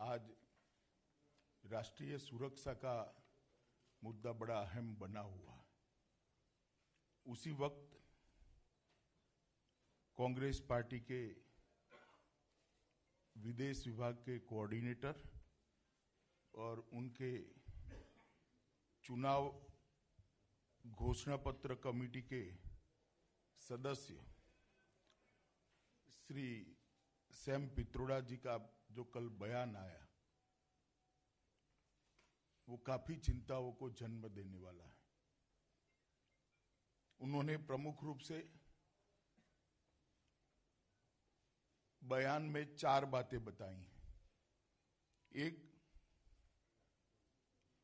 आज राष्ट्रीय सुरक्षा का मुद्दा बड़ा अहम बना हुआ। उसी वक्त कांग्रेस पार्टी के विदेश विभाग के कोऑर्डिनेटर और उनके चुनाव घोषणा पत्र कमेटी के सदस्य श्री सैम पित्रोड़ा जी का जो कल बयान आया वो काफी चिंताओं को जन्म देने वाला है। उन्होंने प्रमुख रूप से बयान में 4 बातें बताई हैं। एक,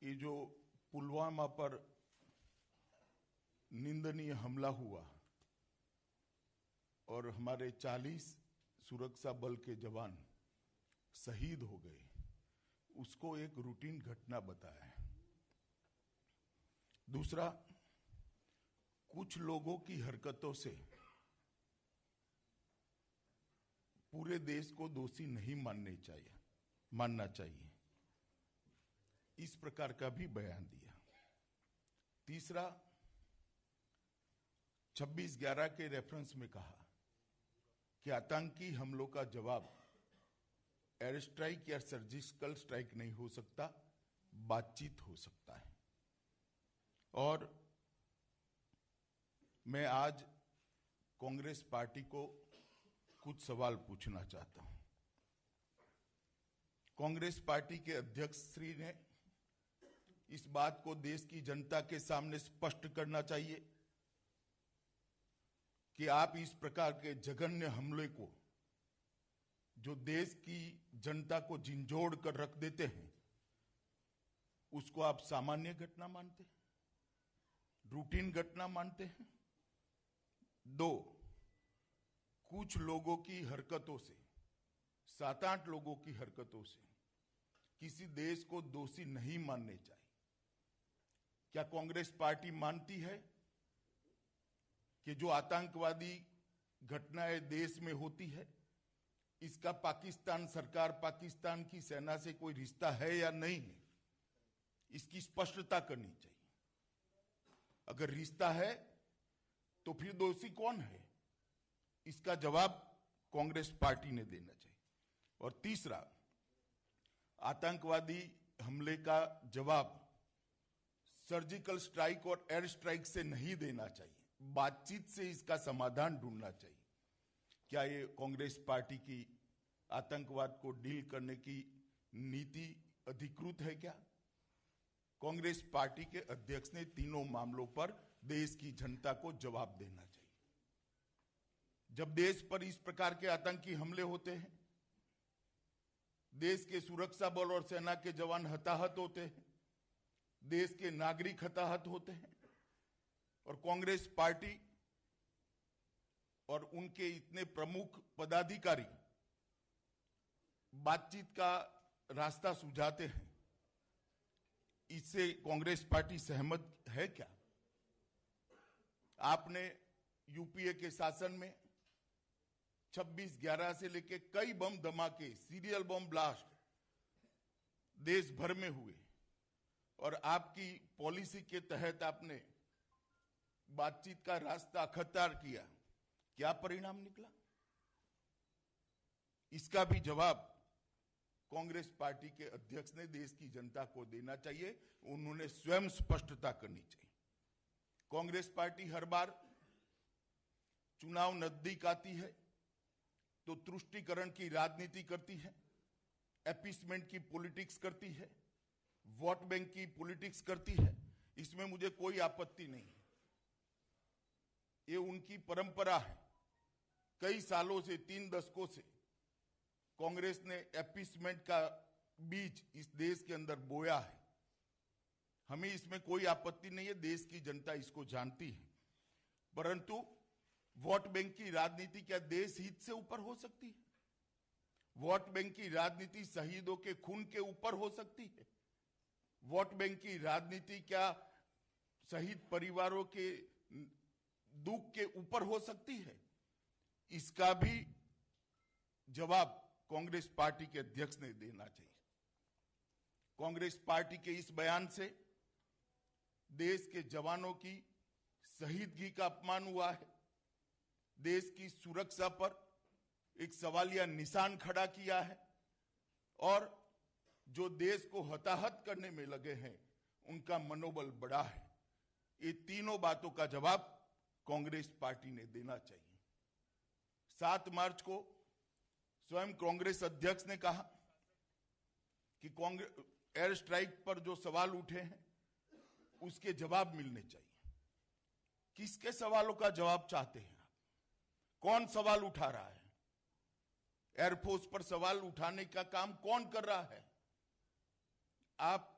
ये जो पुलवामा पर निंदनीय हमला हुआ और हमारे 40 सुरक्षा बल के जवान शहीद हो गए, उसको एक रूटीन घटना बताया है। दूसरा, कुछ लोगों की हरकतों से पूरे देश को दोषी नहीं मानना चाहिए, इस प्रकार का भी बयान दिया। तीसरा, 26/11 के रेफरेंस में कहा कि आतंकी हमलों का जवाब एयर स्ट्राइक या सर्जिकल स्ट्राइक नहीं हो सकता, बातचीत हो सकता है। और मैं आज कांग्रेस पार्टी को कुछ सवाल पूछना चाहता हूं। कांग्रेस पार्टी के अध्यक्ष श्री ने इस बात को देश की जनता के सामने स्पष्ट करना चाहिए कि आप इस प्रकार के जघन्य हमले को, जो देश की जनता को झिंझोड़ कर रख देते हैं, उसको आप सामान्य घटना मानते हैं, रूटीन घटना मानते हैं। 2, कुछ लोगों की हरकतों से, 7-8 लोगों की हरकतों से किसी देश को दोषी नहीं मानने चाहिए। क्या कांग्रेस पार्टी मानती है कि जो आतंकवादी घटनाएं देश में होती है, इसका पाकिस्तान सरकार, पाकिस्तान की सेना से कोई रिश्ता है या नहीं है? इसकी स्पष्टता करनी चाहिए। अगर रिश्ता है तो फिर दोषी कौन है, इसका जवाब कांग्रेस पार्टी ने देना चाहिए। और तीसरा, आतंकवादी हमले का जवाब सर्जिकल स्ट्राइक और एयर स्ट्राइक से नहीं देना चाहिए, बातचीत से इसका समाधान ढूंढना चाहिए। क्या ये कांग्रेस पार्टी की आतंकवाद को डील करने की नीति अधिकृत है क्या? कांग्रेस पार्टी के अध्यक्ष ने तीनों मामलों पर देश की जनता को जवाब देना चाहिए। जब देश पर इस प्रकार के आतंकी हमले होते हैं, देश के सुरक्षा बल और सेना के जवान हताहत होते हैं, देश के नागरिक हताहत होते हैं, और कांग्रेस पार्टी और उनके इतने प्रमुख पदाधिकारी बातचीत का रास्ता सुझाते हैं, इससे कांग्रेस पार्टी सहमत है क्या? आपने यूपीए के शासन में 26/11 से लेके कई बम धमाके, सीरियल बम ब्लास्ट देश भर में हुए, और आपकी पॉलिसी के तहत आपने बातचीत का रास्ता अख्तियार किया। क्या परिणाम निकला? इसका भी जवाब कांग्रेस पार्टी के अध्यक्ष ने देश की जनता को देना चाहिए। उन्होंने स्वयं स्पष्टता करनी चाहिए। कांग्रेस पार्टी हर बार चुनाव नजदीक आती है तो तुष्टीकरण की राजनीति करती है, अपीसमेंट की पॉलिटिक्स करती है, वोट बैंक की पॉलिटिक्स करती है। इसमें मुझे कोई आपत्ति नहीं है, ये उनकी परंपरा है। कई सालों से, 3 दशकों से कांग्रेस ने अपीसमेंट का बीज इस देश के अंदर बोया है। हमें इसमें कोई आपत्ति नहीं है, देश की जनता इसको जानती है। परंतु वोट बैंक की राजनीति क्या देश हित से ऊपर हो सकती है? वोट बैंक की राजनीति शहीदों के खून के ऊपर हो सकती है? वोट बैंक की राजनीति क्या शहीद परिवारों के दुख के ऊपर हो सकती है? इसका भी जवाब कांग्रेस पार्टी के अध्यक्ष ने देना चाहिए। कांग्रेस पार्टी के इस बयान से देश के जवानों की शहीदगी का अपमान हुआ है, देश की सुरक्षा पर एक सवालिया निशान खड़ा किया है और जो देश को हताहत करने में लगे हैं उनका मनोबल बढ़ा है। ये तीनों बातों का जवाब कांग्रेस पार्टी ने देना चाहिए। 7 मार्च को स्वयं कांग्रेस अध्यक्ष ने कहा कि कांग्रेस एयर स्ट्राइक पर जो सवाल उठे हैं उसके जवाब मिलने चाहिए। किसके सवालों का जवाब चाहते हैं आप? कौन सवाल उठा रहा है? एयरफोर्स पर सवाल उठाने का काम कौन कर रहा है? आप